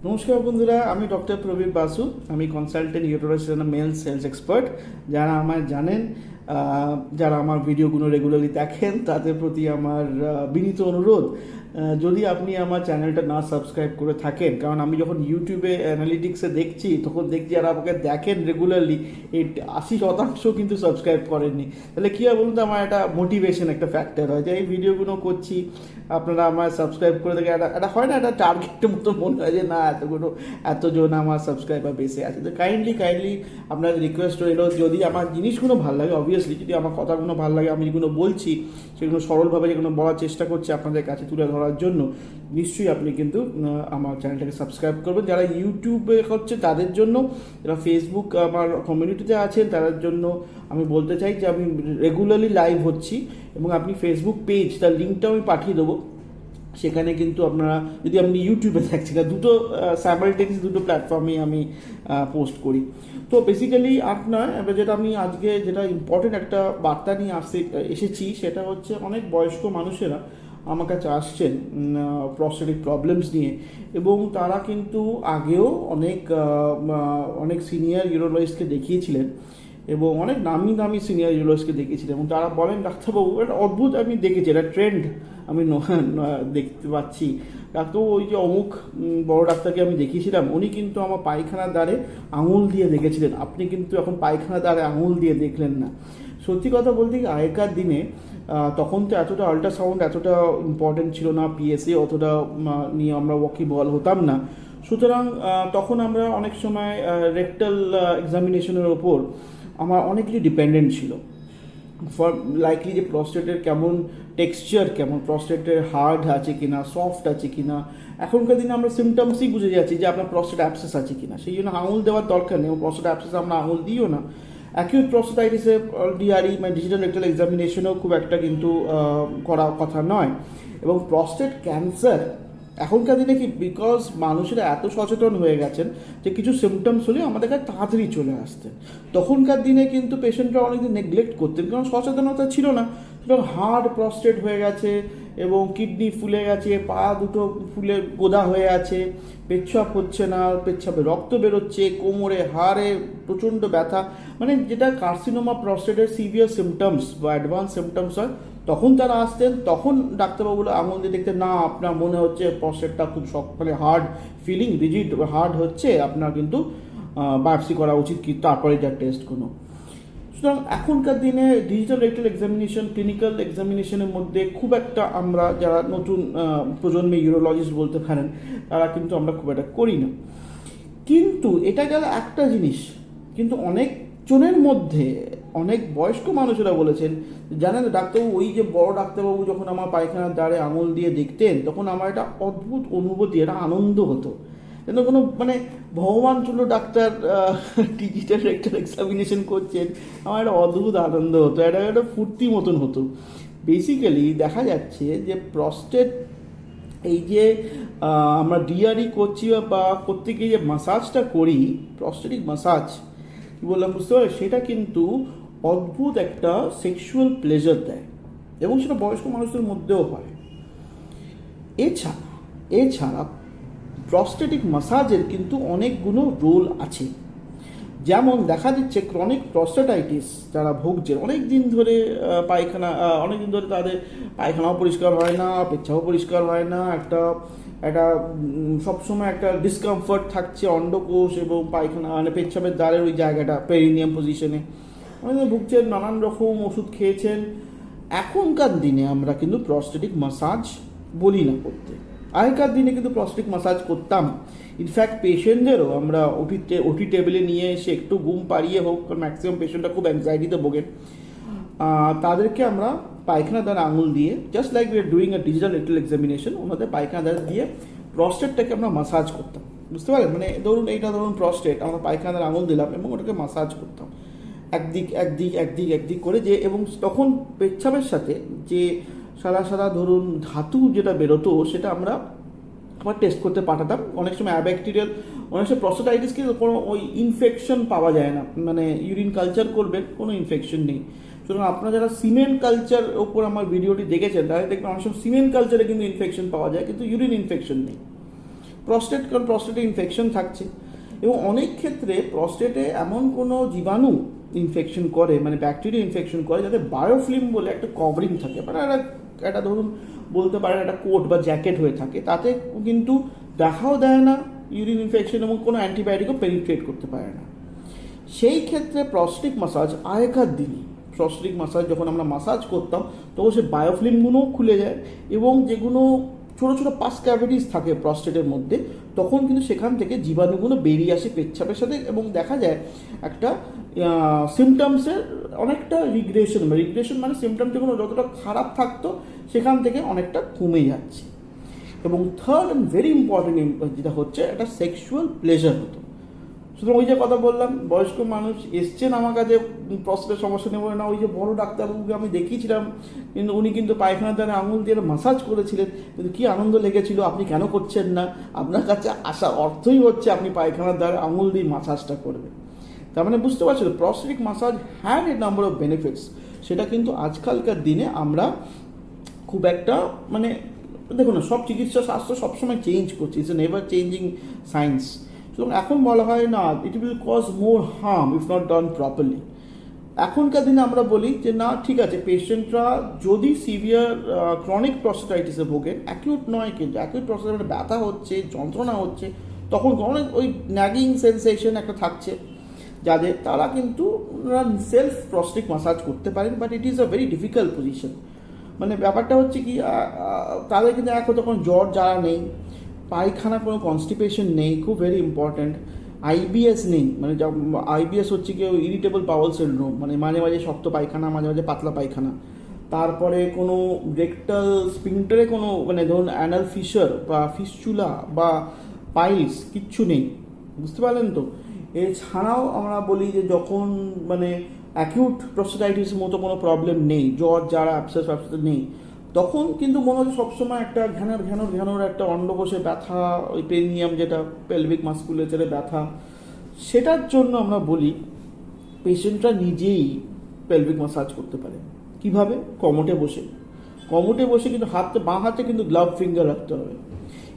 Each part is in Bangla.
নমস্কার বন্ধুরা, আমি ডক্টর প্রবীর বাসু। আমি consultant urologist, male sales expert. যারা আমায় জানেন, যারা আমার ভিডিওগুলো রেগুলারলি দেখেন, তাদের প্রতি আমার বিনীত অনুরোধ, যদি আপনি আমার চ্যানেলটা না সাবস্ক্রাইব করে থাকেন, কারণ আমি যখন ইউটিউবে অ্যানালিটিক্সে দেখছি, তখন দেখছি যারা আমাকে দেখেন রেগুলারলি, এই 80% কিন্তু সাবস্ক্রাইব করেননি। তাহলে কী হয় বলুন তো, আমার একটা মোটিভেশন, একটা ফ্যাক্টর হয় যে এই ভিডিওগুলো করছি, আপনারা আমার সাবস্ক্রাইব করে দেখে একটা হয় না, একটা টার্গেটের মতো মনে হয় যে না, এতজন আমার সাবস্ক্রাইবার বেশি আছে। তো কাইন্ডলি আপনার রিকোয়েস্ট রইল, যদি আমার জিনিসগুলো ভালো লাগে, অবভিয়াসলি যদি আমার কথাগুলো ভালো লাগে, আমি যেগুলো বলছি সেগুলো সরলভাবে যেগুলো বলার চেষ্টা করছি আপনাদের কাছে তুলে ধরার জন্য, নিশ্চয়ই আপনি কিন্তু আমার চ্যানেলটাকে সাবস্ক্রাইব করবেন। যারা ইউটিউবে হচ্ছে তাদের জন্য, যারা ফেসবুক আমার কমিউনিটিতে আছেন তাদের জন্য আমি বলতে চাই যে আমি রেগুলারলি লাইভ হচ্ছি, এবং আপনি ফেসবুক পেজ, তার লিঙ্কটাও আমি পাঠিয়ে দেবো। সেখানে কিন্তু আপনারা, যদি আপনি ইউটিউবে দেখছেন, দুটো স্যামালটেনিয়াস দুটো প্ল্যাটফর্মে আমি পোস্ট করি। তো বেসিক্যালি আপনার যেটা আমি আজকে যেটা ইম্পর্টেন্ট একটা বার্তা নিয়ে এসেছি, সেটা হচ্ছে অনেক বয়স্ক মানুষেরা আমার কাছে আসছেন প্রস্টেটিক প্রবলেমস নিয়ে, এবং তারা কিন্তু আগেও অনেক সিনিয়র ইউরোলজিস্টকে দেখিয়েছিলেন, এবং অনেক নামি দামি সিনিয়র ইউরোলজিস্টকে দেখিয়েছিলেন, এবং তারা বলেন, ডাক্তারবাবু একটা অদ্ভুত আমি দেখেছি, এটা ট্রেন্ড আমি দেখতে পাচ্ছি, ডাক্তারবাবু ওই যে অমুক বড় ডাক্তারকে আমি দেখিয়েছিলাম, উনি কিন্তু আমার পায়খানার দ্বারে আঙুল দিয়ে দেখেছিলেন, আপনি কিন্তু এখন পায়খানার দ্বারে আঙুল দিয়ে দেখলেন না। সত্যি কথা বলতে কি, আগেকার দিনে তখন তো এতটা আল্ট্রাসাউন্ড এতটা ইম্পর্টেন্ট ছিল না, পিএসএ অতটা নিয়ে আমরা ওয়াকিবহাল হতাম না। সুতরাং তখন আমরা অনেক সময় রেকটাল এক্সামিনেশনের ওপর আমার অনেক কিছু ডিপেন্ডেন্ট ছিল। ফর লাইকলি যে প্রস্টেটের কেমন টেক্সচার, কেমন প্রস্টেটের হার্ড আছে কিনা, সফট আছে কিনা। এখনকার দিনে আমরা সিমটমসই বুঝে যাচ্ছি যে আপনার প্রস্টেট অ্যাবসেস আছে কিনা, সেই জন্য আঙুল দেওয়ার দরকার নেই, প্রস্টেট অ্যাবসেস আমরা আঙুল দিও না। অ্যাকিউট প্রস্টেটাইটিসে ডিআরই মানে ডিজিটাল রেকটাল এক্সামিনেশনও খুব একটা কিন্তু করা কথা নয়। এবং প্রস্টেট ক্যান্সার এখনকার দিনে কি, বিকজ মানুষেরা এত সচেতন হয়ে গেছেন যে কিছু সিমটমস হলে আমাদের কাছে তাড়াতাড়ি চলে আসতেন। তখনকার দিনে কিন্তু পেশেন্টরা অনেকদিন নেগলেক্ট করতেন, কারণ সচেতনতা ছিল না। সুতরাং হার্ড প্রস্টেট হয়ে গেছে, এবং কিডনি ফুলে গেছে, পা দুটো ফুলে গোদা হয়ে আছে, পেচ্ছাপ হচ্ছে না, পেচ্ছাপে রক্ত বেরোচ্ছে, কোমরে হাড়ে প্রচণ্ড ব্যথা, মানে যেটা কার্সিনোমা প্রস্টেটের সিভিয়ার সিমটমস বা অ্যাডভান্স সিমটমস হয়, তখন তারা আসতেন। তখন ডাক্তারবাবুরা আঙুল দিয়ে দেখতেন, না আপনার মনে হচ্ছে প্রস্টেটটা খুব শক্ত, মানে হার্ড ফিলিং, রিজিড হার্ড হচ্ছে, আপনার কিন্তু বায়োপসি করা উচিত, কি তারপরে যা টেস্ট কোনো। সুতরাং এখনকার দিনে ডিজিটাল রেকটাল এক্সামিনেশন, ক্লিনিক্যাল এক্সামিনেশনের মধ্যে খুব একটা আমরা যারা নতুন প্রজন্মে ইউরোলজিস্ট বলতে পারেন, তারা কিন্তু আমরা খুব একটা করি না। কিন্তু এটা গেল একটা জিনিস, কিন্তু অনেক জনের মধ্যে অনেক বয়স্ক মানুষেরা বলেছেন, জানেন ডাক্তারবাবু, ওই যে বড় ডাক্তারবাবু যখন আমার পায়খানার দ্বারে আঙুল দিয়ে দেখতেন, তখন আমার একটা অদ্ভুত অনুভূতি, একটা আনন্দ হতো, যেন কোনো মানে ভগবান তুল্য ডাক্তার ডিজিটাল রেকটাল এক্সামিনেশন করছেন, আমার একটা অদ্ভুত আনন্দ হতো, একটা ফুর্তি মতন হতো। বেসিক্যালি দেখা যাচ্ছে যে প্রস্টেট, এই যে আমরা ডিআরই করছি বা করতে গিয়ে যে মাসাজটা করি, প্রস্টেটিক মাসাজ কী বললাম বুঝতে পারবে, সেটা কিন্তু অদ্ভুত একটা সেক্সুয়াল প্লেজার দেয়, এবং সেটা বয়স্ক মানুষদের মধ্যেও হয়। এছাড়া প্রস্টেটিক মাসাজের কিন্তু অনেকগুলো রোল আছে। যেমন দেখা যাচ্ছে ক্রনিক প্রস্টেটাইটিস যারা ভুগছেন, অনেক দিন ধরে তাদের পায়খানাও পরিষ্কার হয় না, পেচ্ছাও পরিষ্কার হয় না, একটা সবসময় একটা ডিসকমফর্ট থাকছে অন্ডকোষ এবং পায়খানা মানে পেচ্ছাপের দ্বারের ওই জায়গাটা, পেরিনিয়াম পজিশনে অনেক ভুগছেন, নানান রকম ওষুধ খেয়েছেন। এখনকার দিনে আমরা কিন্তু প্রস্টেটিক মাসাজ বলি না করতে, আগেকার দিনে কিন্তু প্রস্টেটিক মাসাজ করতাম। ইনফ্যাক্ট পেশেন্টদেরও আমরা ওটি টেবিলে নিয়ে এসে একটু ঘুম পাড়িয়ে হোক, কারণ ম্যাক্সিমাম পেশেন্টরা খুব অ্যাংজাইটিতে ভোগেন, তাদেরকে আমরা পায়খানা দ্বারা আঙুল দিয়ে, just like we are doing a digital rectal examination, ওনাদের পায়খানা দ্বারা দিয়ে প্রস্টেটটাকে আমরা মাসাজ করতাম। বুঝতে পারেন, মানে ধরুন প্রস্টেট, আমরা পায়খানা দ্বারা আঙুল দিলাম এবং ওটাকে মাসাজ করতাম একদিক করে, যে এবং তখন পেচ্ছাপের সাথে যে সাদা ধরুন ধাতু যেটা বেরোতো, সেটা আমরা আবার টেস্ট করতে পাঠাতাম। অনেক সময় অ্যাব্যাকটেরিয়াল, অনেক সময় প্রস্টেটাইটিস কিন্তু কোনো ওই ইনফেকশন পাওয়া যায় না, মানে ইউরিন কালচার করবেন, কোনো ইনফেকশন নেই। সুতরাং আপনারা যারা সিমেন্ট কালচার ওপর আমার ভিডিওটি দেখেছেন, তাহলে দেখবেন অনেক সময় সিমেন্ট কালচারে কিন্তু ইনফেকশন পাওয়া যায়, কিন্তু ইউরিন ইনফেকশন নেই। প্রস্টেট, কারণ প্রস্টেটে ইনফেকশন থাকছে এবং অনেক ক্ষেত্রে প্রস্টেটে এমন কোনো জীবাণু ইনফেকশন করে, মানে ব্যাকটেরিয়া ইনফেকশন করে, যাতে বায়োফিল্ম বলে একটা কভারিং থাকে, মানে একটা ধরুন বলতে পারেন একটা কোট বা জ্যাকেট হয়ে থাকে, তাতে কিন্তু দেখাও দেয় না ইউরিন ইনফেকশন এবং কোনো অ্যান্টিবায়োটিকও পেনিট্রেট করতে পারে না। সেই ক্ষেত্রে প্রস্টেটিক মাসাজ আগেকার দিনে প্রস্টেটিক মাসাজ যখন আমরা মাসাজ করতাম তখন সে বায়োফিল্মগুলোও খুলে যায় এবং যেগুলো ছোটো ছোটো পাস ক্যাভিটিস থাকে প্রস্টেটের মধ্যে, তখন কিন্তু সেখান থেকে জীবাণুগুলো বেরিয়ে আসে পেচ্ছাপের সাথে এবং দেখা যায় একটা সিমটমসের অনেকটা রিগ্রেশন মানে সিমটম যেগুলো যতটা খারাপ থাকতো সেখান থেকে অনেকটা কমে যাচ্ছে। এবং থার্ড অ্যান্ড ভেরি ইম্পর্টেন্ট যেটা হচ্ছে একটা সেক্সুয়াল প্লেজার হতো। সুতরাং ওই যে কথা বললাম, বয়স্ক মানুষ এসছেন আমার কাছে প্রস্টেটের সমস্যা নেই বলে না, ওই যে বড় ডাক্তারবাবুকে আমি দেখিয়েছিলাম, কিন্তু উনি কিন্তু পায়খানার দ্বারা আঙুল দিয়ে মাসাজ করেছিলেন, কিন্তু কী আনন্দ লেগেছিল, আপনি কেন করছেন না? আপনার কাছে আসার অর্থই হচ্ছে আপনি পায়খানার দ্বারা আঙুল দিয়ে মাসাজটা করবেন। তার মানে বুঝতে পারছো, prostatic massage had a number of benefits. সেটা কিন্তু আজকালকার দিনে আমরা খুব একটা মানে দেখুন না, সব চিকিৎসা শাস্ত্র সবসময় চেঞ্জ করছে, it's an ever changing science. সুতরাং এখন বলা হয় না it will cause more harm if not done properly. এখনকার দিনে আমরা বলি যে না ঠিক আছে, পেশেন্টরা যদি সিভিয়ার ক্রনিক প্রস্টেটাইটিসে ভোগেন, অ্যাকিউট নয় কিন্তু অ্যাকিউট প্রস্টেটাইটিস ব্যথা হচ্ছে, যন্ত্রণা হচ্ছে, তখন অনেক ওই ন্যাগিং সেন্সেশন একটা থাকছে যাদের, তারা কিন্তু সেলফ প্রস্টেটিক মাসাজ করতে পারেন, but it is a very difficult position. মানে ব্যাপারটা হচ্ছে কি, তাদের কিন্তু এখন তখন জ্বর জ্বালা নেই, পায়খানা কোনো কনস্টিপেশন নেই, খুব ভেরি ইম্পর্ট্যান্ট, আইবিএস নেই, মানে আইবিএস হচ্ছে কি ইরিটেবল বাউল সিনড্রোম, মানে মাঝে মাঝে শক্ত পায়খানা, মাঝে মাঝে পাতলা পায়খানা, তারপরে কোনো রেকটাল স্পিংটারে কোনো মানে ধরুন অ্যানাল ফিশার বা ফিস্চুলা বা পাইলস কিচ্ছু নেই, বুঝতে পারলেন তো। এছাড়াও আমরা বলি যে যখন মানে অ্যাকিউট প্রস্টেটাইটিস মতো কোনো প্রবলেম নেই, জ্বর জ্বালা অ্যাবসেস নেই, তখন কিন্তু মনে হচ্ছে সবসময় একটা ঘ্যানোর একটা অন্ডকোষে ব্যথা, ওই পেনিয়াম যেটা পেলভিক মাস্কুলেচারে ব্যথা, সেটার জন্য আমরা বলি পেশেন্টরা নিজেই পেলভিক মাসাজ করতে পারে। কিভাবে? কমোটে বসে কিন্তু বাঁ হাতে কিন্তু গ্লাভ ফিঙ্গার রাখতে হবে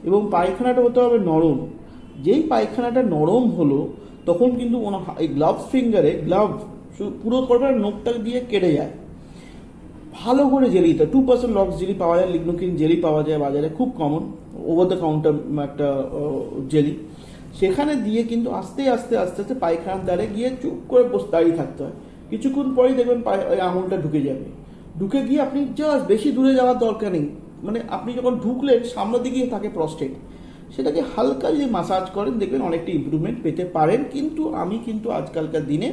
এবং পায়খানাটা হতে হবে নরম। যেই পায়খানাটা নরম হলো তখন কিন্তু এই গ্লাভ ফিঙ্গারে গ্লাভ পুরো করবার নোকটা দিয়ে কেটে যায়। ভালো করে জেলিটা 2% লক্স জেলি পাওয়া যায়, লিগনোকিন জেলি পাওয়া যায় বাজারে, খুব কমন, ওভার দ্য কাউন্টার একটা জেলি, সেখানে দিয়ে কিন্তু আস্তে আস্তে পায়খানার দ্বারে গিয়ে চুপ করে দাঁড়িয়ে থাকতে হয়। কিছুক্ষণ পরেই দেখবেন ওই আঙুলটা ঢুকে গিয়ে আপনি জাস্ট বেশি দূরে যাওয়ার দরকার নেই, মানে আপনি যখন ঢুকলেন সামনের দিকেই থাকে প্রস্টেট, সেটাকে হালকা যদি মাসাজ করেন দেখবেন অনেকটা ইমপ্রুভমেন্ট পেতে পারেন। কিন্তু আমি আজকালকার দিনে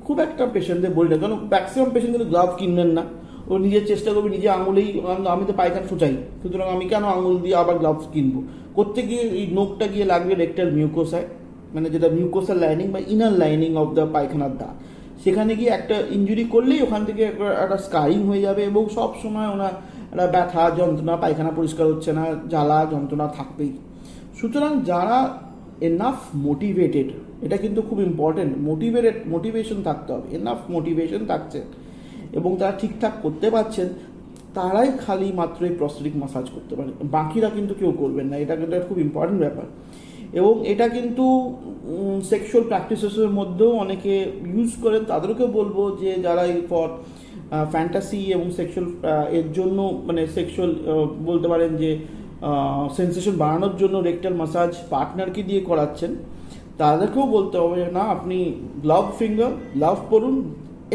খুব একটা পেশেন্টদের বলি না, কারণ ম্যাক্সিমাম পেশেন্ট কিন্তু গ্লাভ কিনবেন না, ও নিজের চেষ্টা করবে নিজে আঙুলেই, আমি তো পায়খানা ফুটাই, সুতরাং আমি কেন আঙুল দিয়ে আবার গ্লাভস কিনবো। করতে গিয়ে এই নোকটা গিয়ে লাগবে রেক্টাল মিউকোসায়, মানে যেটা মিউকোসাল লাইনিং বা ইনার লাইনিং অফ দ্য পায়খানার দা, সেখানে গিয়ে একটা ইনজুরি করলেই ওখান থেকে একটা স্কারিং হয়ে যাবে এবং সব সময় ওনার একটা ব্যথা যন্ত্রণা, পায়খানা পরিষ্কার হচ্ছে না, জ্বালা যন্ত্রণা থাকবেই। সুতরাং যারা এনাফ মোটিভেটেড, এটা কিন্তু খুব ইম্পর্টেন্ট, মোটিভেশন থাকতে হবে, এনাফ মোটিভেশন থাকছে এবং তারা ঠিকঠাক করতে পারছেন, তারাই খালি মাত্র এই প্রস্টেটিক মাসাজ করতে পারে, বাকিরা কিন্তু কেউ করবেন না। এটা কিন্তু খুব ইম্পর্টেন্ট ব্যাপার এবং এটা কিন্তু সেক্সুয়াল প্র্যাকটিসেসের মধ্যেও অনেকে ইউজ করেন। তাদেরকেও বলবো যে যারা এই ফর ফ্যান্টাসি এবং সেক্সুয়াল এর জন্য, মানে সেক্সুয়াল বলতে পারেন যে সেন্সেশন বাড়ানোর জন্য রেকটাল মাসাজ পার্টনারকে দিয়ে করাচ্ছেন, তাদেরকেও বলতে হবে না আপনি গ্লাভ পরুন,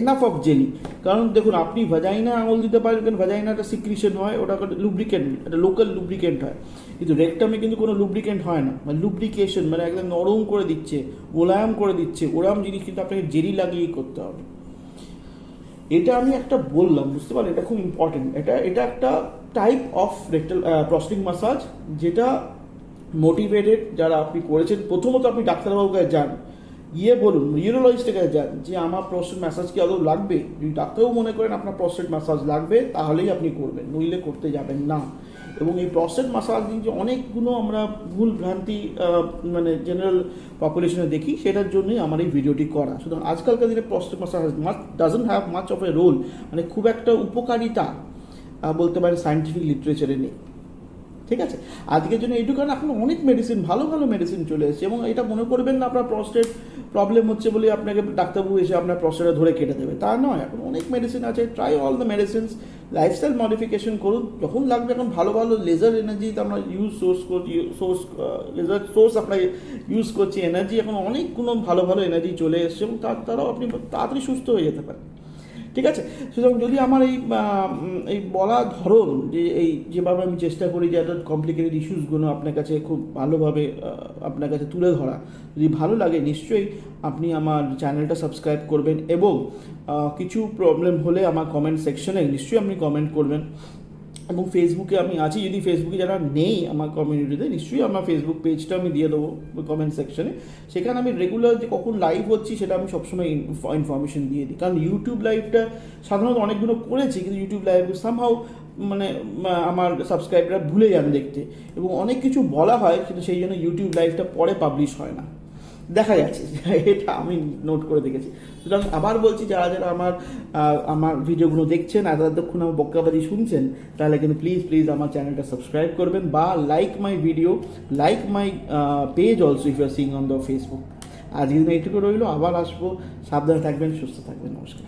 এনাফ অফ জেলি। কারণ দেখুন, আপনি ভ্যাজাইনা আঙুল দিতে পারেন, ভ্যাজাইনাটা সিক্রিশন হয়, ওটা লুব্রিকেন্ট, একটা লোকাল লুব্রিকেন্ট হয়, কিন্তু রেকটামে কিন্তু কোনো লুব্রিকেন্ট হয় না, মানে লুব্রিকেশন মানে একদম নরম করে দিচ্ছে, মোলায়েম করে দিচ্ছে, ওরম জিনিস কিন্তু আপনাকে জেলি লাগিয়েই করতে হবে। এটা আমি একটা বললাম, বুঝতে পারলেন, এটা খুব ইম্পর্টেন্ট। এটা একটা type of rectal prostatic massage, যেটা মোটিভেটেড যারা আপনি করেছেন, প্রথমত আপনি ডাক্তারবাবুর কাছে যান, গিয়ে বলুন, ইউরোলজিস্টের কাছে যান যে আমার প্রস্টেট ম্যাসাজ কি আদৌ লাগবে। যদি ডাক্তারবাবু মনে করেন আপনার প্রস্টেট ম্যাসাজ লাগবে, তাহলেই আপনি করবেন, নইলে করতে যাবেন না। এবং এই প্রস্টেট মাসাজ যে অনেকগুলো আমরা ভুল ভ্রান্তি মানে জেনারেল পপুলেশনে দেখি, সেটার জন্যই আমার এই ভিডিওটি করা। সুতরাং আজকালকার দিনে prostate massage doesn't have much of a role, মানে খুব একটা উপকারিতা বলতে পারে সায়েন্টিফিক লিটারেচারে নেই। ঠিক আছে, আজকের জন্য এইটুকু। কারণ এখন অনেক মেডিসিন, ভালো ভালো মেডিসিন চলে এসেছে, এবং এটা মনে করবেন না আপনার প্রস্টেট প্রবলেম হচ্ছে বলে আপনাকে ডাক্তারবাবু এসে আপনার প্রস্টেটটা ধরে কেটে দেবে, তা নয়। এখন অনেক মেডিসিন আছে, try all the medicines, lifestyle modification করুন যখন লাগবে। এখন ভালো ভালো লেজার এনার্জি আমরা লেজার সোর্স আমরা ইউজ করছি, এনার্জি এখন অনেকগুলো ভালো ভালো এনার্জি চলে এসছে, এবং তারাও আপনি তাড়াতাড়ি সুস্থ হয়ে যেতে পারেন। ঠিক আছে, সুতরাং যদি আমার এই বলা ধরন যে এই যেভাবে আমি চেষ্টা করি যে এত কমপ্লিকেটেড ইস্যুসগুলো আপনার কাছে খুব ভালোভাবে আপনার কাছে তুলে ধরা, যদি ভালো লাগে নিশ্চয়ই আপনি আমার চ্যানেলটা সাবস্ক্রাইব করবেন, এবং কিছু প্রবলেম হলে আমার কমেন্ট সেকশনে নিশ্চয়ই আপনি কমেন্ট করবেন। এবং ফেসবুকে আমি আছি, যদি ফেসবুকে যারা নেই আমার কমিউনিটিতে, নিশ্চয়ই আমার ফেসবুক পেজটা আমি দিয়ে দেবো কমেন্ট সেকশনে। সেখানে আমি রেগুলার যে কখন লাইভ হচ্ছি সেটা আমি সবসময় ইনফরমেশন দিয়ে দিই। কারণ ইউটিউব লাইভটা সাধারণত অনেকগুলো করেছি, কিন্তু ইউটিউব লাইভ সামহাও মানে আমার সাবস্ক্রাইবাররা ভুলে যান দেখতে, এবং অনেক কিছু বলা হয় কিন্তু সেই জন্য ইউটিউব লাইভটা পরে পাবলিশ হয় না, দেখা যাচ্ছে, এটা আমি নোট করে দেখেছি। সুতরাং আবার বলছি, যারা যারা আমার ভিডিওগুলো দেখছেন আর এতক্ষণ আমার বক্কাবাজি শুনছেন, তাহলে কিন্তু প্লিজ আমার চ্যানেলটা সাবস্ক্রাইব করবেন, বা like my video, like my page also if you are seeing on the Facebook. আজকের দিন এইটুকু রইলো, আবার আসবো। সাবধানে থাকবেন, সুস্থ থাকবেন, নমস্কার।